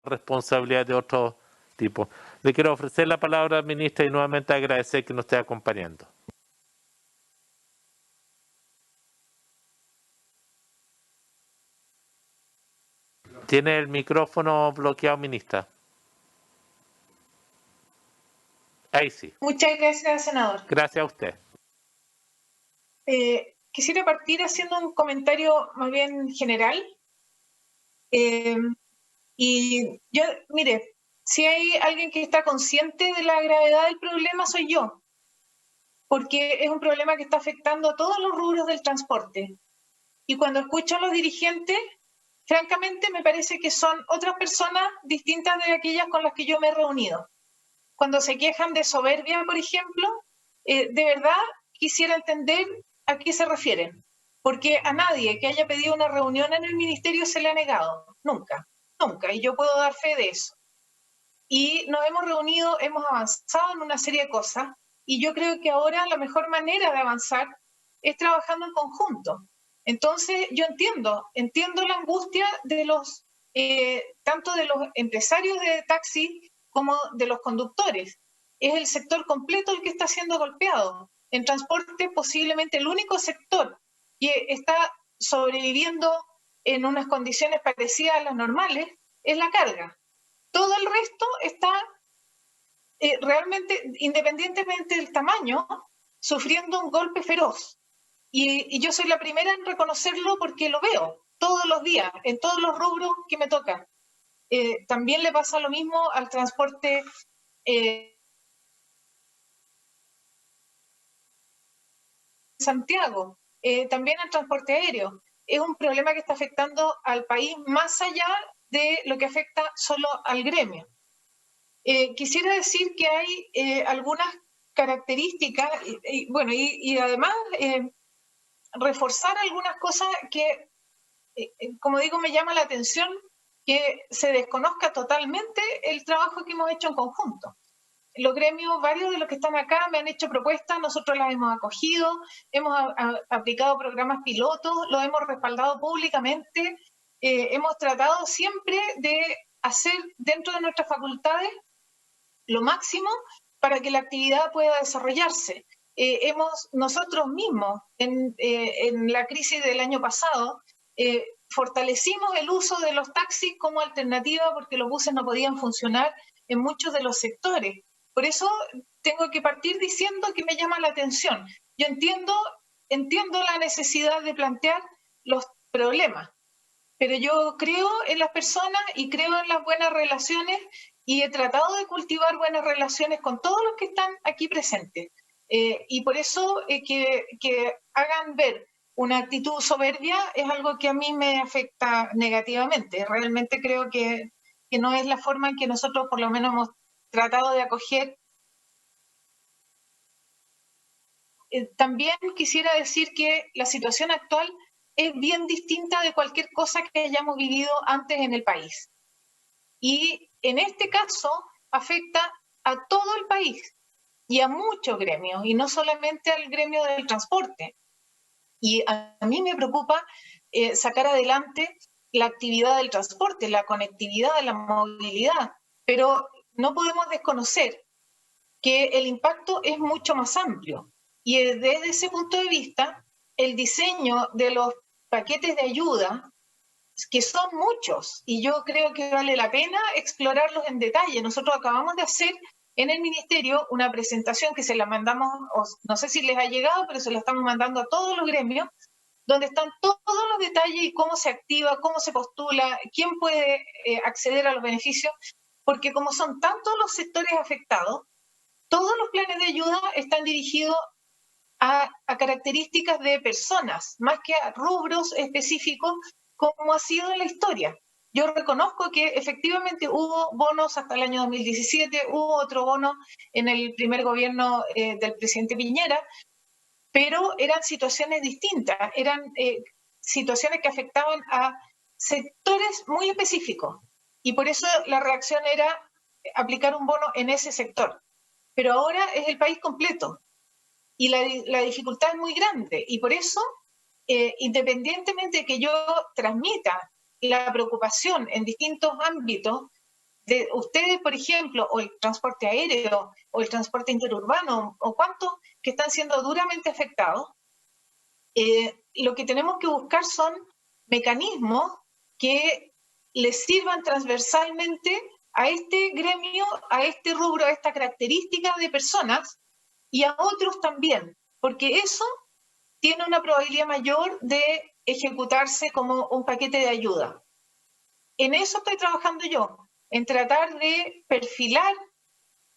responsabilidad de otro tipo. Le quiero ofrecer la palabra, ministra, y nuevamente agradecer que nos esté acompañando. Tiene el micrófono bloqueado, ministra. Ahí sí. Muchas gracias, senador. Gracias a usted. Quisiera partir haciendo un comentario más bien general. Y yo, mire, si hay alguien que está consciente de la gravedad del problema, soy yo, porque es un problema que está afectando a todos los rubros del transporte. Y cuando escucho a los dirigentes, francamente me parece que son otras personas distintas de aquellas con las que yo me he reunido. Cuando se quejan de soberbia, por ejemplo, de verdad quisiera entender a qué se refieren, porque a nadie que haya pedido una reunión en el ministerio se le ha negado, nunca, nunca, y yo puedo dar fe de eso. Y nos hemos reunido, hemos avanzado en una serie de cosas, y yo creo que ahora la mejor manera de avanzar es trabajando en conjunto. Entonces, yo entiendo la angustia de los, tanto de los empresarios de taxi como de los conductores. Es el sector completo el que está siendo golpeado. En transporte, posiblemente el único sector que está sobreviviendo en unas condiciones parecidas a las normales es la carga. Todo el resto está realmente, independientemente del tamaño, sufriendo un golpe feroz. Y yo soy la primera en reconocerlo porque lo veo todos los días, en todos los rubros que me tocan. También le pasa lo mismo al transporte Santiago, también al transporte aéreo. Es un problema que está afectando al país más allá de lo que afecta solo al gremio. Quisiera decir que hay algunas características y además reforzar algunas cosas que, como digo, me llama la atención que se desconozca totalmente el trabajo que hemos hecho en conjunto. Los gremios, varios de los que están acá me han hecho propuestas, nosotros las hemos acogido, hemos aplicado programas pilotos, los hemos respaldado públicamente, hemos tratado siempre de hacer dentro de nuestras facultades lo máximo para que la actividad pueda desarrollarse. Nosotros mismos, en la crisis del año pasado, fortalecimos el uso de los taxis como alternativa porque los buses no podían funcionar en muchos de los sectores. Por eso tengo que partir diciendo que me llama la atención. Yo entiendo la necesidad de plantear los problemas, pero yo creo en las personas y creo en las buenas relaciones y he tratado de cultivar buenas relaciones con todos los que están aquí presentes. Y por eso que hagan ver una actitud soberbia es algo que a mí me afecta negativamente. Realmente creo que no es la forma en que nosotros por lo menos hemos tratado de acoger. También quisiera decir que la situación actual es bien distinta de cualquier cosa que hayamos vivido antes en el país. Y en este caso afecta a todo el país y a muchos gremios, y no solamente al gremio del transporte. Y a mí me preocupa sacar adelante la actividad del transporte, la conectividad, la movilidad, pero no podemos desconocer que el impacto es mucho más amplio. Y desde ese punto de vista, el diseño de los paquetes de ayuda, que son muchos, y yo creo que vale la pena explorarlos en detalle. Nosotros acabamos de hacer en el ministerio una presentación que se la mandamos, no sé si les ha llegado, pero se la estamos mandando a todos los gremios, donde están todos los detalles y cómo se activa, cómo se postula, quién puede acceder a los beneficios, porque como son tantos los sectores afectados, todos los planes de ayuda están dirigidos a características de personas, más que a rubros específicos, como ha sido en la historia. Yo reconozco que efectivamente hubo bonos hasta el año 2017, hubo otro bono en el primer gobierno del presidente Piñera, pero eran situaciones distintas, eran situaciones que afectaban a sectores muy específicos. Y por eso la reacción era aplicar un bono en ese sector. Pero ahora es el país completo y la dificultad es muy grande. Y por eso, independientemente de que yo transmita la preocupación en distintos ámbitos, de ustedes, por ejemplo, o el transporte aéreo, o el transporte interurbano, o cuántos que están siendo duramente afectados, lo que tenemos que buscar son mecanismos que les sirvan transversalmente a este gremio, a este rubro, a esta característica de personas y a otros también, porque eso tiene una probabilidad mayor de ejecutarse como un paquete de ayuda. En eso estoy trabajando yo, en tratar de perfilar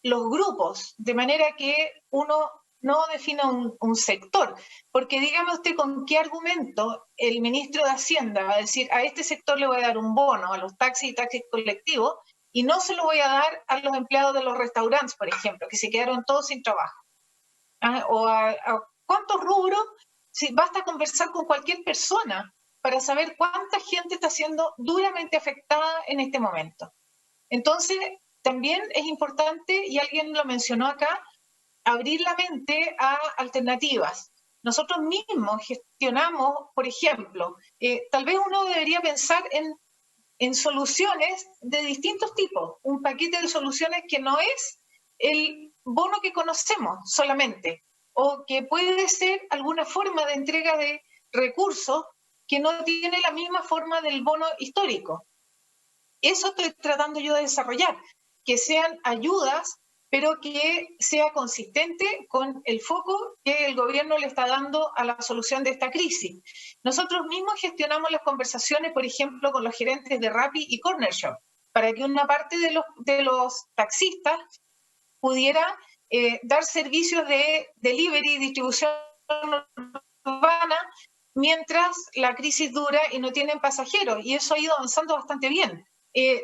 los grupos, de manera que uno no defina un sector, porque dígame usted con qué argumento el ministro de Hacienda va a decir a este sector le voy a dar un bono, a los taxis y taxis colectivos, y no se lo voy a dar a los empleados de los restaurantes, por ejemplo, que se quedaron todos sin trabajo. O a cuántos rubros, si basta conversar con cualquier persona para saber cuánta gente está siendo duramente afectada en este momento. Entonces, también es importante, y alguien lo mencionó acá, abrir la mente a alternativas. Nosotros mismos gestionamos, por ejemplo, tal vez uno debería pensar en soluciones de distintos tipos, un paquete de soluciones que no es el bono que conocemos solamente, o que puede ser alguna forma de entrega de recursos que no tiene la misma forma del bono histórico. Eso estoy tratando yo de desarrollar, que sean ayudas, pero que sea consistente con el foco que el gobierno le está dando a la solución de esta crisis. Nosotros mismos gestionamos las conversaciones, por ejemplo, con los gerentes de Rappi y Corner Shop, para que una parte de los taxistas pudiera dar servicios de delivery y distribución urbana mientras la crisis dura y no tienen pasajeros, y eso ha ido avanzando bastante bien.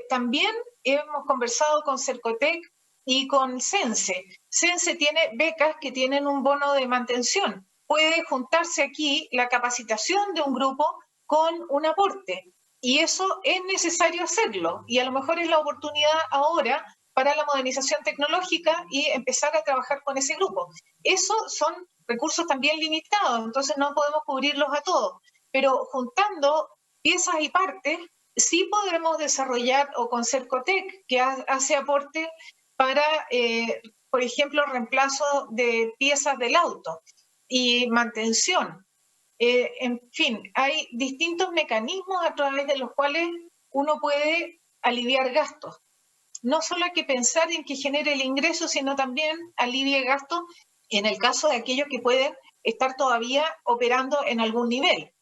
También hemos conversado con Cercotec y con Sense. Sense tiene becas que tienen un bono de mantención. Puede juntarse aquí la capacitación de un grupo con un aporte. Y eso es necesario hacerlo. Y a lo mejor es la oportunidad ahora para la modernización tecnológica y empezar a trabajar con ese grupo. Esos son recursos también limitados, entonces no podemos cubrirlos a todos. Pero juntando piezas y partes, sí podremos desarrollar, o con Cercotec, que hace aporte para, por ejemplo, reemplazo de piezas del auto y mantención. En fin, hay distintos mecanismos a través de los cuales uno puede aliviar gastos. No solo hay que pensar en que genere el ingreso, sino también alivie gastos en el caso de aquellos que pueden estar todavía operando en algún nivel.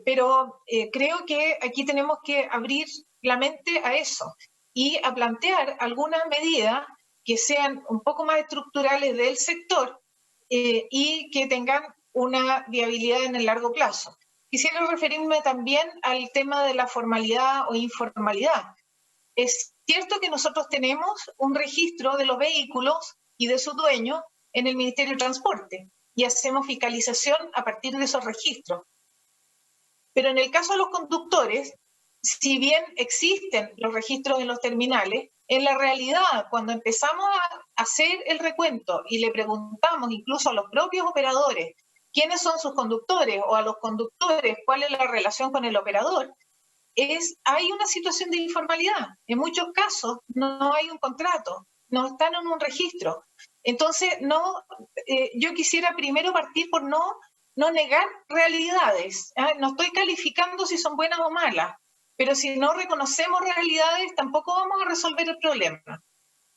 Pero creo que aquí tenemos que abrir la mente a eso y a plantear algunas medidas que sean un poco más estructurales del sector y que tengan una viabilidad en el largo plazo. Quisiera referirme también al tema de la formalidad o informalidad. Es cierto que nosotros tenemos un registro de los vehículos y de su dueño en el Ministerio de Transporte y hacemos fiscalización a partir de esos registros. Pero en el caso de los conductores, si bien existen los registros en los terminales, en la realidad, cuando empezamos a hacer el recuento y le preguntamos incluso a los propios operadores quiénes son sus conductores o a los conductores cuál es la relación con el operador, hay una situación de informalidad. En muchos casos no hay un contrato, no están en un registro. Entonces, yo quisiera primero partir por no negar realidades. No estoy calificando si son buenas o malas, pero si no reconocemos realidades, tampoco vamos a resolver el problema.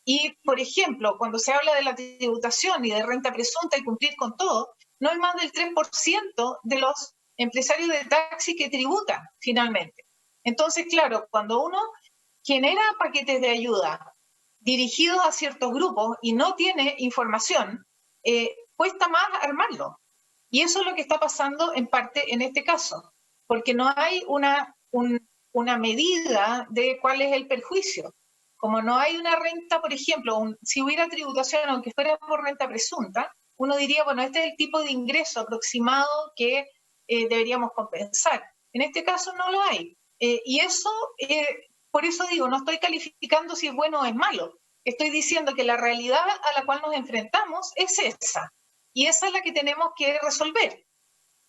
Y, por ejemplo, cuando se habla de la tributación y de renta presunta y cumplir con todo, no hay más del 3% de los empresarios de taxi que tributan finalmente. Entonces, claro, cuando uno genera paquetes de ayuda dirigidos a ciertos grupos y no tiene información, cuesta más armarlo. Y eso es lo que está pasando en parte en este caso, porque no hay una medida de cuál es el perjuicio. Como no hay una renta, por ejemplo, si hubiera tributación, aunque fuera por renta presunta, uno diría, bueno, este es el tipo de ingreso aproximado que deberíamos compensar. En este caso no lo hay. Y eso, por eso digo, no estoy calificando si es bueno o es malo. Estoy diciendo que la realidad a la cual nos enfrentamos es esa. Y esa es la que tenemos que resolver.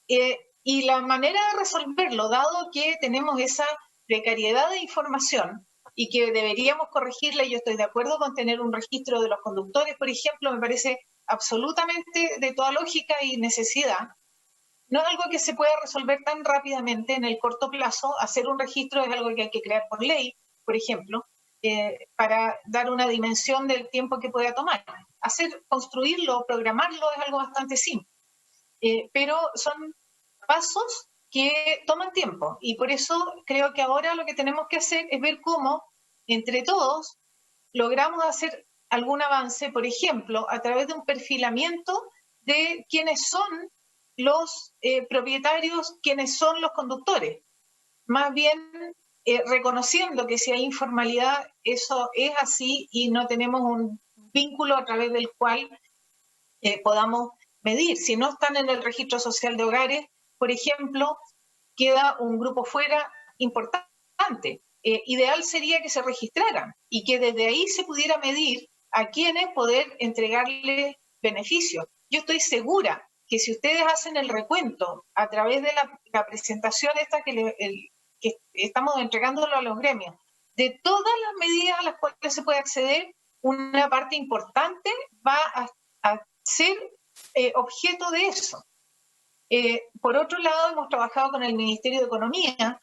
Y la manera de resolverlo, dado que tenemos esa precariedad de información, y que deberíamos corregirla. Yo estoy de acuerdo con tener un registro de los conductores, por ejemplo, me parece absolutamente de toda lógica y necesidad. No es algo que se pueda resolver tan rápidamente en el corto plazo. Hacer un registro es algo que hay que crear por ley, por ejemplo, para dar una dimensión del tiempo que pueda tomar. Construirlo, programarlo es algo bastante simple, pero son pasos que toman tiempo y por eso creo que ahora lo que tenemos que hacer es ver cómo entre todos logramos hacer algún avance, por ejemplo, a través de un perfilamiento de quiénes son los propietarios, quiénes son los conductores. Más bien reconociendo que si hay informalidad, eso es así y no tenemos un vínculo a través del cual podamos medir. Si no están en el registro social de hogares, por ejemplo, queda un grupo fuera importante. Ideal sería que se registraran y que desde ahí se pudiera medir a quiénes poder entregarle beneficios. Yo estoy segura que si ustedes hacen el recuento a través de la presentación esta que estamos entregándolo a los gremios, de todas las medidas a las cuales se puede acceder, una parte importante va a ser objeto de eso. Por otro lado, hemos trabajado con el Ministerio de Economía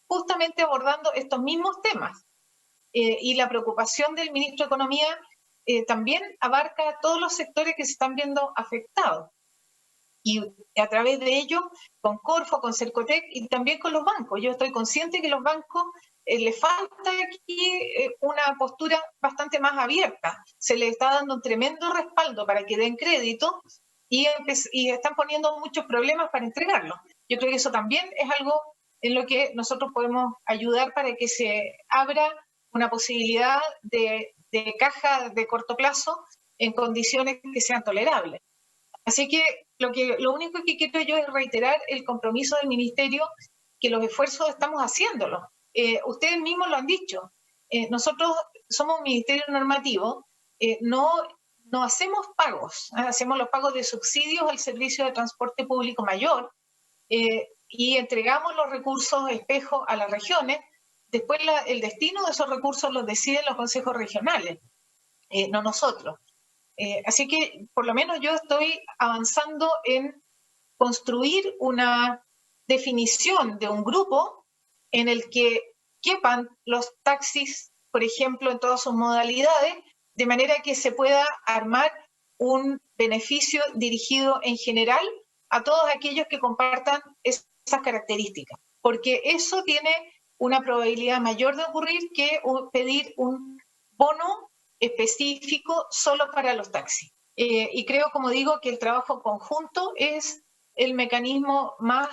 justamente abordando estos mismos temas. Y la preocupación del ministro de Economía también abarca todos los sectores que se están viendo afectados. Y a través de ello, con Corfo, con Cercotec y también con los bancos. Yo estoy consciente que los bancos les falta aquí una postura bastante más abierta. Se les está dando un tremendo respaldo para que den crédito y están poniendo muchos problemas para entregarlo. Yo creo que eso también es algo en lo que nosotros podemos ayudar para que se abra una posibilidad de caja de corto plazo en condiciones que sean tolerables. Así que lo único que quiero yo es reiterar el compromiso del Ministerio, que los esfuerzos estamos haciéndolos. Ustedes mismos lo han dicho. Nosotros somos un ministerio normativo, no hacemos pagos, hacemos los pagos de subsidios al servicio de transporte público mayor y entregamos los recursos espejo a las regiones. Después el destino de esos recursos los deciden los consejos regionales, no nosotros. Así que por lo menos yo estoy avanzando en construir una definición de un grupo en el que quepan los taxis, por ejemplo, en todas sus modalidades, de manera que se pueda armar un beneficio dirigido en general a todos aquellos que compartan esas características, porque eso tiene una probabilidad mayor de ocurrir que pedir un bono específico solo para los taxis. Y creo, como digo, que el trabajo conjunto es el mecanismo más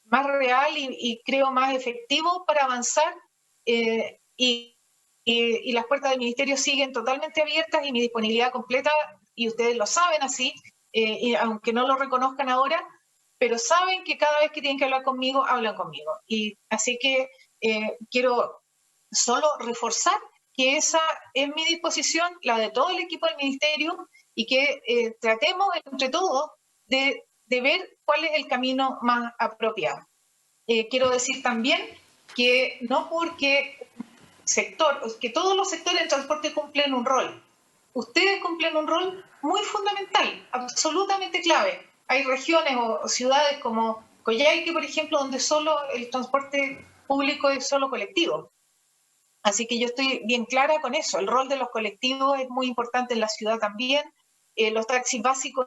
real y creo más efectivo para avanzar y las puertas del Ministerio siguen totalmente abiertas y mi disponibilidad completa, y ustedes lo saben así, y aunque no lo reconozcan ahora, pero saben que cada vez que tienen que hablar conmigo, hablan conmigo. Y así que quiero solo reforzar que esa es mi disposición, la de todo el equipo del Ministerio, y que tratemos entre todos de ver cuál es el camino más apropiado. Quiero decir también que no porque que todos los sectores del transporte cumplen un rol. Ustedes cumplen un rol muy fundamental, absolutamente clave. Hay regiones o ciudades como Coyhaique, por ejemplo, donde solo el transporte público es solo colectivo. Así que yo estoy bien clara con eso. El rol de los colectivos es muy importante en la ciudad también, los taxis básicos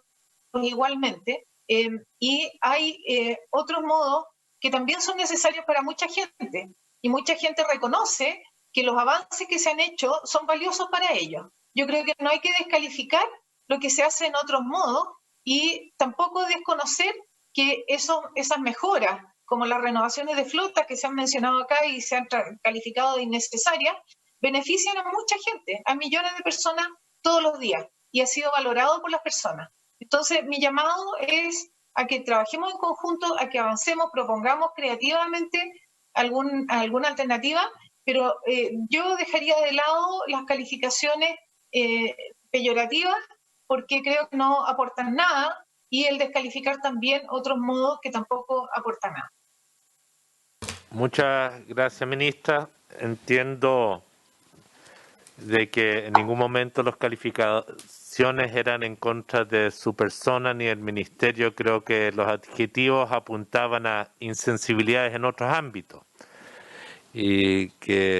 igualmente, y hay otros modos que también son necesarios para mucha gente, y mucha gente reconoce que los avances que se han hecho son valiosos para ellos. Yo creo que no hay que descalificar lo que se hace en otros modos y tampoco desconocer que esas mejoras, como las renovaciones de flota que se han mencionado acá y se han calificado de innecesarias, benefician a mucha gente, a millones de personas todos los días, y ha sido valorado por las personas. Entonces, mi llamado es a que trabajemos en conjunto, a que avancemos, propongamos creativamente alguna alternativa, pero yo dejaría de lado las calificaciones peyorativas, porque creo que no aportan nada, y el descalificar también otros modos que tampoco aportan nada. Muchas gracias, ministra. entiendo de que en ningún momento las calificaciones eran en contra de su persona ni del ministerio. Creo que los adjetivos apuntaban a insensibilidades en otros ámbitos y que